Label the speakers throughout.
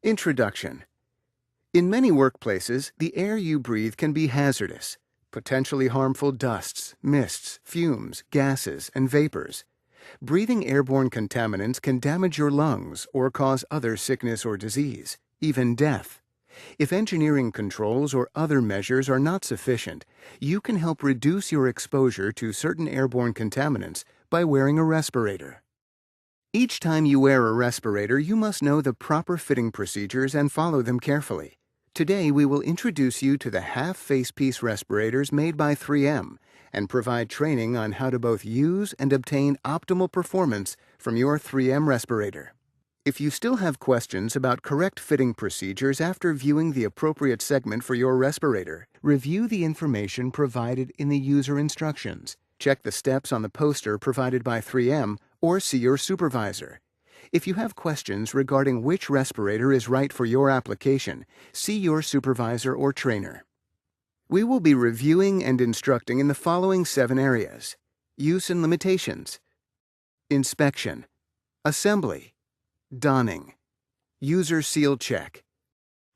Speaker 1: Introduction. In many workplaces, the air you breathe can be hazardous. Potentially harmful dusts, mists, fumes, gases, and vapors. Breathing airborne contaminants can damage your lungs or cause other sickness or disease, even death. If engineering controls or other measures are not sufficient, you can help reduce your exposure to certain airborne contaminants by wearing a respirator. Each time you wear a respirator, you must know the proper fitting procedures and follow them carefully. Today, we will introduce you to the half-face-piece respirators made by 3M and provide training on how to both use and obtain optimal performance from your 3M respirator. If you still have questions about correct fitting procedures after viewing the appropriate segment for your respirator, review the information provided in the user instructions. Check the steps on the poster provided by 3M or see your supervisor. If you have questions regarding which respirator is right for your application, see your supervisor or trainer. We will be reviewing and instructing in the following 7 areas: use and limitations, inspection, assembly, donning, user seal check,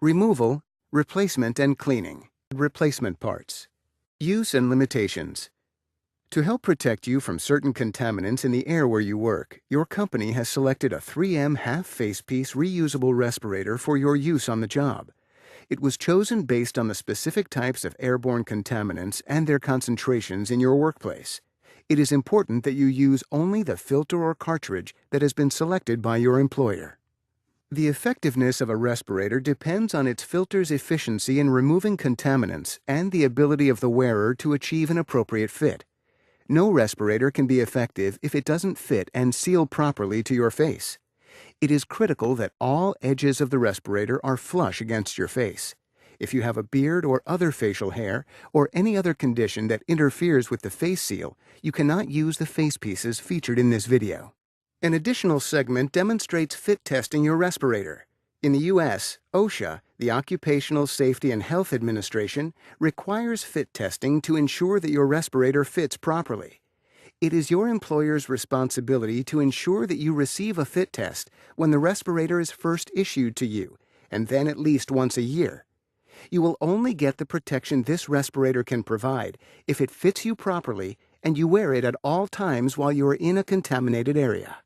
Speaker 1: removal, replacement and cleaning, replacement parts, use and limitations. To help protect you from certain contaminants in the air where you work, your company has selected a 3M half-face-piece reusable respirator for your use on the job. It was chosen based on the specific types of airborne contaminants and their concentrations in your workplace. It is important that you use only the filter or cartridge that has been selected by your employer. The effectiveness of a respirator depends on its filter's efficiency in removing contaminants and the ability of the wearer to achieve an appropriate fit. No respirator can be effective if it doesn't fit and seal properly to your face. It is critical that all edges of the respirator are flush against your face. If you have a beard or other facial hair, or any other condition that interferes with the face seal, you cannot use the face pieces featured in this video. An additional segment demonstrates fit testing your respirator. In the U.S., OSHA, the Occupational Safety and Health Administration, requires fit testing to ensure that your respirator fits properly. It is your employer's responsibility to ensure that you receive a fit test when the respirator is first issued to you, and then at least once a year. You will only get the protection this respirator can provide if it fits you properly and you wear it at all times while you are in a contaminated area.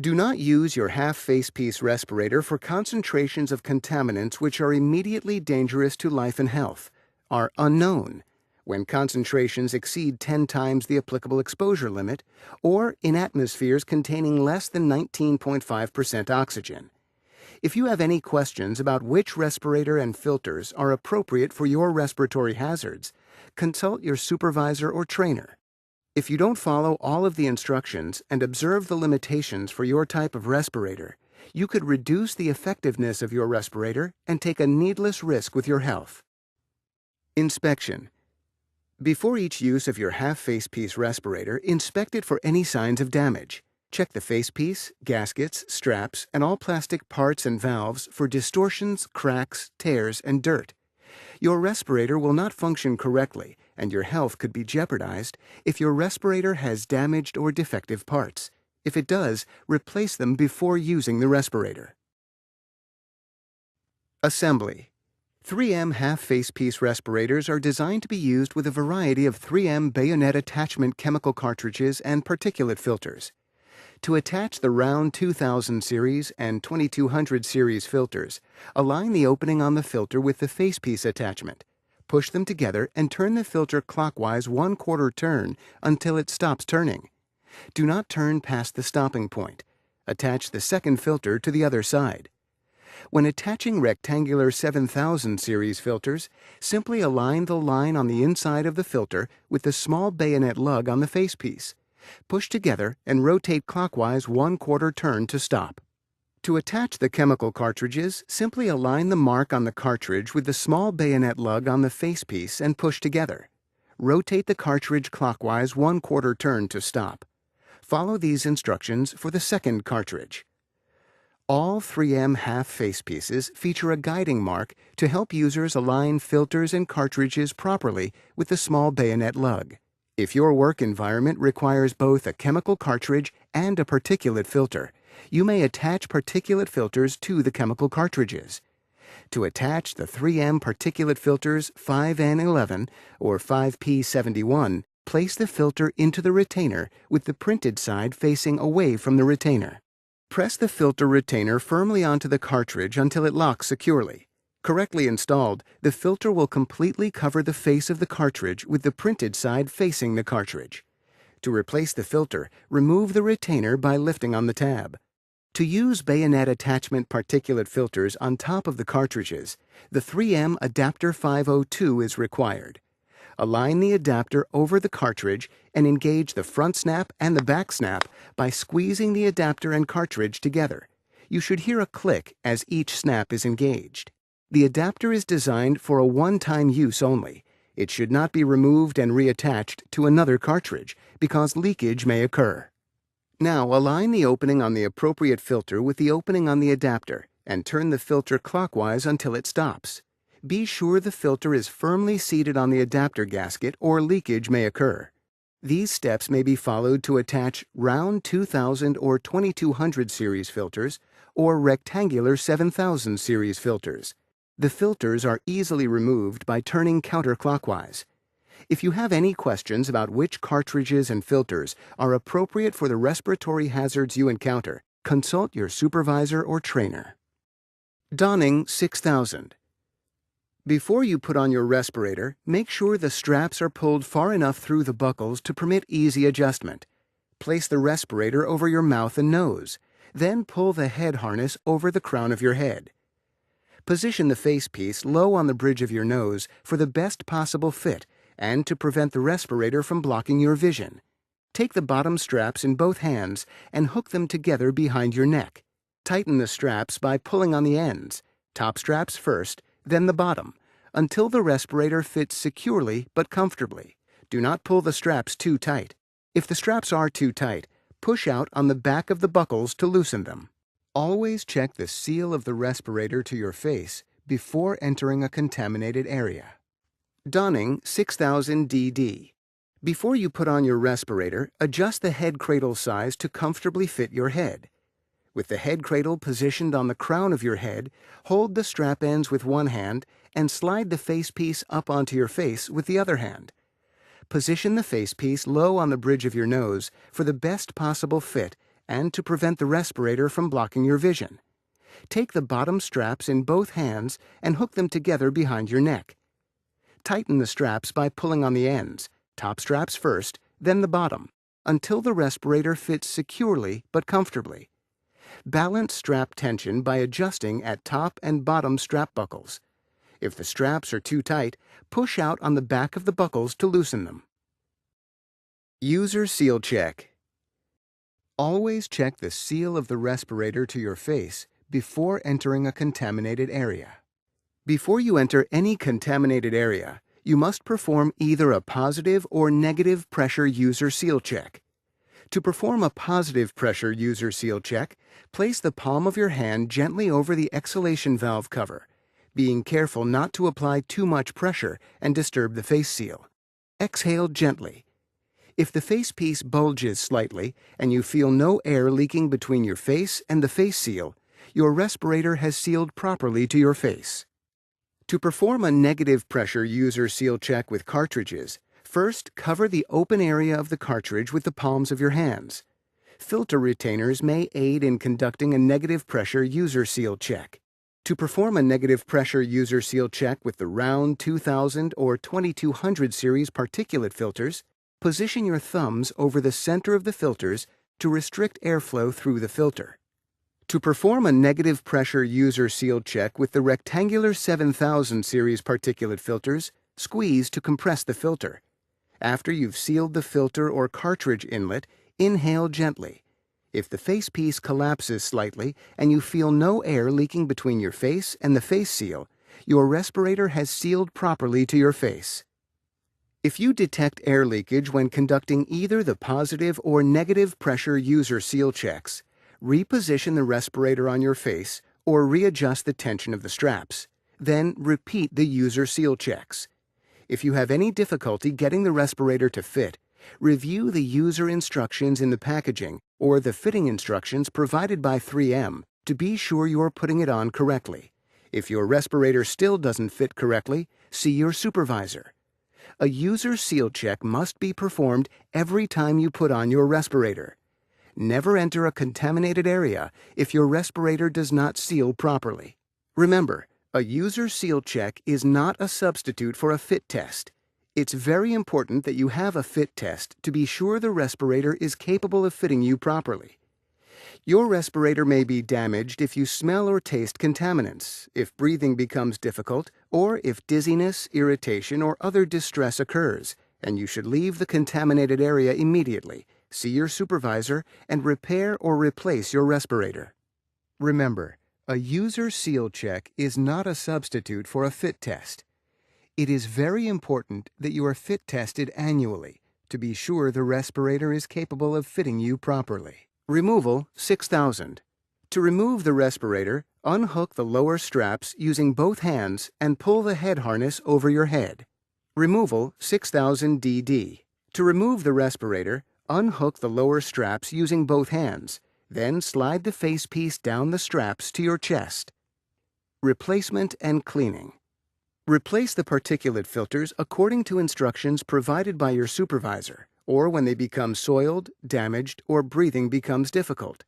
Speaker 1: Do not use your half-face-piece respirator for concentrations of contaminants which are immediately dangerous to life and health, are unknown, when concentrations exceed 10 times the applicable exposure limit, or in atmospheres containing less than 19.5% oxygen. If you have any questions about which respirator and filters are appropriate for your respiratory hazards, consult your supervisor or trainer. If you don't follow all of the instructions and observe the limitations for your type of respirator, you could reduce the effectiveness of your respirator and take a needless risk with your health. Inspection. Before each use of your half-face-piece respirator, inspect it for any signs of damage. Check the facepiece, gaskets, straps, and all plastic parts and valves for distortions, cracks, tears, and dirt. Your respirator will not function correctly, and your health could be jeopardized if your respirator has damaged or defective parts. If it does, replace them before using the respirator. Assembly. 3M half-face-piece respirators are designed to be used with a variety of 3M bayonet attachment chemical cartridges and particulate filters. To attach the round 2000 series and 2200 series filters, align the opening on the filter with the facepiece attachment. Push them together and turn the filter clockwise 1/4 turn until it stops turning. Do not turn past the stopping point. Attach the second filter to the other side. When attaching rectangular 7000 series filters, simply align the line on the inside of the filter with the small bayonet lug on the facepiece. Push together and rotate clockwise 1/4 turn to stop. To attach the chemical cartridges, simply align the mark on the cartridge with the small bayonet lug on the facepiece and push together. Rotate the cartridge clockwise 1/4 turn to stop. Follow these instructions for the second cartridge. All 3M half-face pieces feature a guiding mark to help users align filters and cartridges properly with the small bayonet lug. If your work environment requires both a chemical cartridge and a particulate filter, You may attach particulate filters to the chemical cartridges. To attach the 3M particulate filters 5N11 or 5P71, place the filter into the retainer with the printed side facing away from the retainer. Press the filter retainer firmly onto the cartridge until it locks securely. Correctly installed, the filter will completely cover the face of the cartridge with the printed side facing the cartridge. To replace the filter, remove the retainer by lifting on the tab. To use bayonet attachment particulate filters on top of the cartridges, the 3M Adapter 502 is required. Align the adapter over the cartridge and engage the front snap and the back snap by squeezing the adapter and cartridge together. You should hear a click as each snap is engaged. The adapter is designed for a one-time use only. It should not be removed and reattached to another cartridge because leakage may occur. Now align the opening on the appropriate filter with the opening on the adapter and turn the filter clockwise until it stops. Be sure the filter is firmly seated on the adapter gasket or leakage may occur. These steps may be followed to attach round 2000 or 2200 series filters or rectangular 7000 series filters. The filters are easily removed by turning counterclockwise. If you have any questions about which cartridges and filters are appropriate for the respiratory hazards you encounter, consult your supervisor or trainer. Donning 6000. Before you put on your respirator, make sure the straps are pulled far enough through the buckles to permit easy adjustment. Place the respirator over your mouth and nose. Then pull the head harness over the crown of your head. Position the facepiece low on the bridge of your nose for the best possible fit and to prevent the respirator from blocking your vision. Take the bottom straps in both hands and hook them together behind your neck. Tighten the straps by pulling on the ends, top straps first, then the bottom, until the respirator fits securely but comfortably. Do not pull the straps too tight. If the straps are too tight, push out on the back of the buckles to loosen them. Always check the seal of the respirator to your face before entering a contaminated area. Donning 6000 DD. Before you put on your respirator, adjust the head cradle size to comfortably fit your head. With the head cradle positioned on the crown of your head, hold the strap ends with one hand and slide the facepiece up onto your face with the other hand. Position the facepiece low on the bridge of your nose for the best possible fit and to prevent the respirator from blocking your vision. Take the bottom straps in both hands and hook them together behind your neck. Tighten the straps by pulling on the ends, top straps first, then the bottom, until the respirator fits securely but comfortably. Balance strap tension by adjusting at top and bottom strap buckles. If the straps are too tight, push out on the back of the buckles to loosen them. User seal check. Always check the seal of the respirator to your face before entering a contaminated area. Before you enter any contaminated area, you must perform either a positive or negative pressure user seal check. To perform a positive pressure user seal check, place the palm of your hand gently over the exhalation valve cover, being careful not to apply too much pressure and disturb the face seal. Exhale gently. If the facepiece bulges slightly and you feel no air leaking between your face and the face seal, your respirator has sealed properly to your face. To perform a negative pressure user seal check with cartridges, first cover the open area of the cartridge with the palms of your hands. Filter retainers may aid in conducting a negative pressure user seal check. To perform a negative pressure user seal check with the round 2000 or 2200 series particulate filters, position your thumbs over the center of the filters to restrict airflow through the filter. To perform a negative pressure user seal check with the rectangular 7000 series particulate filters, squeeze to compress the filter. After you've sealed the filter or cartridge inlet, inhale gently. If the facepiece collapses slightly and you feel no air leaking between your face and the face seal, your respirator has sealed properly to your face. If you detect air leakage when conducting either the positive or negative pressure user seal checks, reposition the respirator on your face or readjust the tension of the straps. Then repeat the user seal checks. If you have any difficulty getting the respirator to fit, Review the user instructions in the packaging or the fitting instructions provided by 3M to be sure you're putting it on correctly. If your respirator still doesn't fit correctly, see your supervisor. A user seal check must be performed every time you put on your respirator. Never enter a contaminated area if your respirator does not seal properly. Remember, a user seal check is not a substitute for a fit test. It's very important that you have a fit test to be sure the respirator is capable of fitting you properly. Your respirator may be damaged if you smell or taste contaminants, if breathing becomes difficult, or if dizziness, irritation, or other distress occurs, and you should leave the contaminated area immediately. See your supervisor and repair or replace your respirator. Remember, a user seal check is not a substitute for a fit test. It is very important that you are fit tested annually to be sure the respirator is capable of fitting you properly. Removal 6000. To remove the respirator, unhook the lower straps using both hands and pull the head harness over your head. Removal 6000 DD. To remove the respirator, unhook the lower straps using both hands, then slide the facepiece down the straps to your chest. Replacement and cleaning. Replace the particulate filters according to instructions provided by your supervisor, or when they become soiled, damaged, or breathing becomes difficult.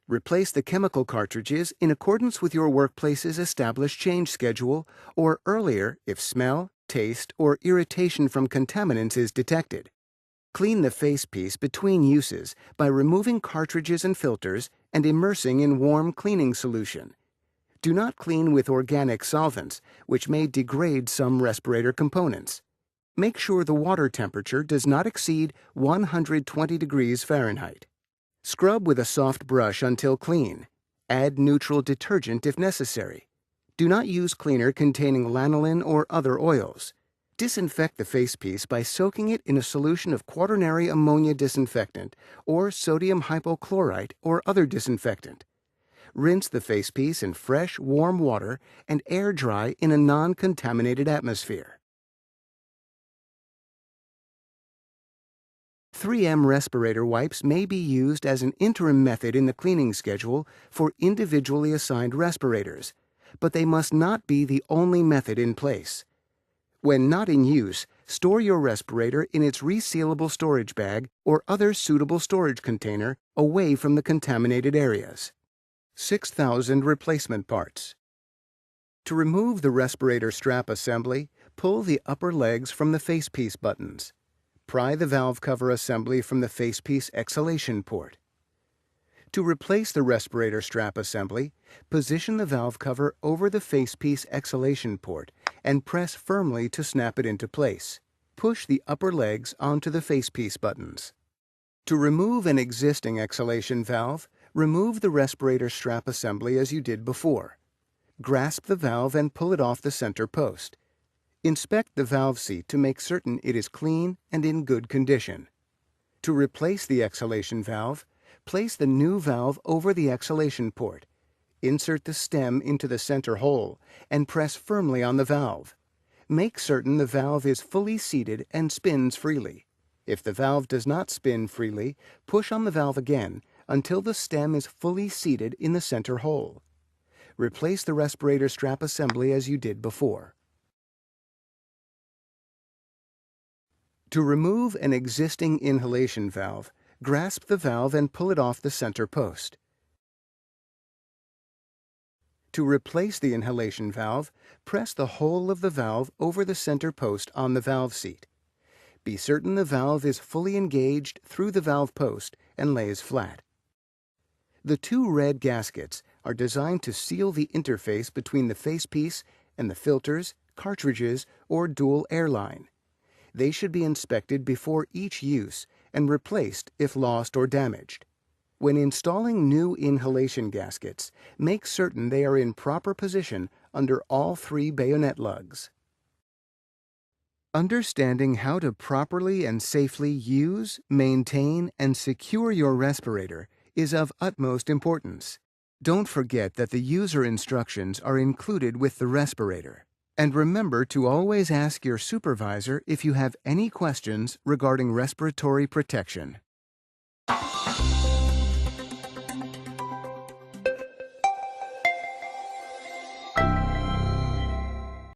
Speaker 1: Replace the chemical cartridges in accordance with your workplace's established change schedule, or earlier if smell, taste, or irritation from contaminants is detected. Clean the facepiece between uses by removing cartridges and filters and immersing in warm cleaning solution. Do not clean with organic solvents, which may degrade some respirator components. Make sure the water temperature does not exceed 120 degrees Fahrenheit. Scrub with a soft brush until clean. Add neutral detergent if necessary. Do not use cleaner containing lanolin or other oils. Disinfect the facepiece by soaking it in a solution of quaternary ammonia disinfectant or sodium hypochlorite or other disinfectant. Rinse the facepiece in fresh, warm water and air dry in a non-contaminated atmosphere. 3M respirator wipes may be used as an interim method in the cleaning schedule for individually assigned respirators, but they must not be the only method in place. When not in use, store your respirator in its resealable storage bag or other suitable storage container away from the contaminated areas. 6000 replacement parts. To remove the respirator strap assembly, pull the upper legs from the facepiece buttons. Pry the valve cover assembly from the facepiece exhalation port. To replace the respirator strap assembly, position the valve cover over the facepiece exhalation port and press firmly to snap it into place. Push the upper legs onto the facepiece buttons. To remove an existing exhalation valve, remove the respirator strap assembly as you did before. Grasp the valve and pull it off the center post. Inspect the valve seat to make certain it is clean and in good condition. To replace the exhalation valve, place the new valve over the exhalation port. Insert the stem into the center hole and press firmly on the valve. Make certain the valve is fully seated and spins freely. If the valve does not spin freely, push on the valve again until the stem is fully seated in the center hole. Replace the respirator strap assembly as you did before. To remove an existing inhalation valve, grasp the valve and pull it off the center post. To replace the inhalation valve, press the whole of the valve over the center post on the valve seat. Be certain the valve is fully engaged through the valve post and lays flat. The two red gaskets are designed to seal the interface between the facepiece and the filters, cartridges, or dual airline. They should be inspected before each use and replaced if lost or damaged. When installing new inhalation gaskets, make certain they are in proper position under all three bayonet lugs. Understanding how to properly and safely use, maintain, and secure your respirator is of utmost importance. Don't forget that the user instructions are included with the respirator. And remember to always ask your supervisor if you have any questions regarding respiratory protection.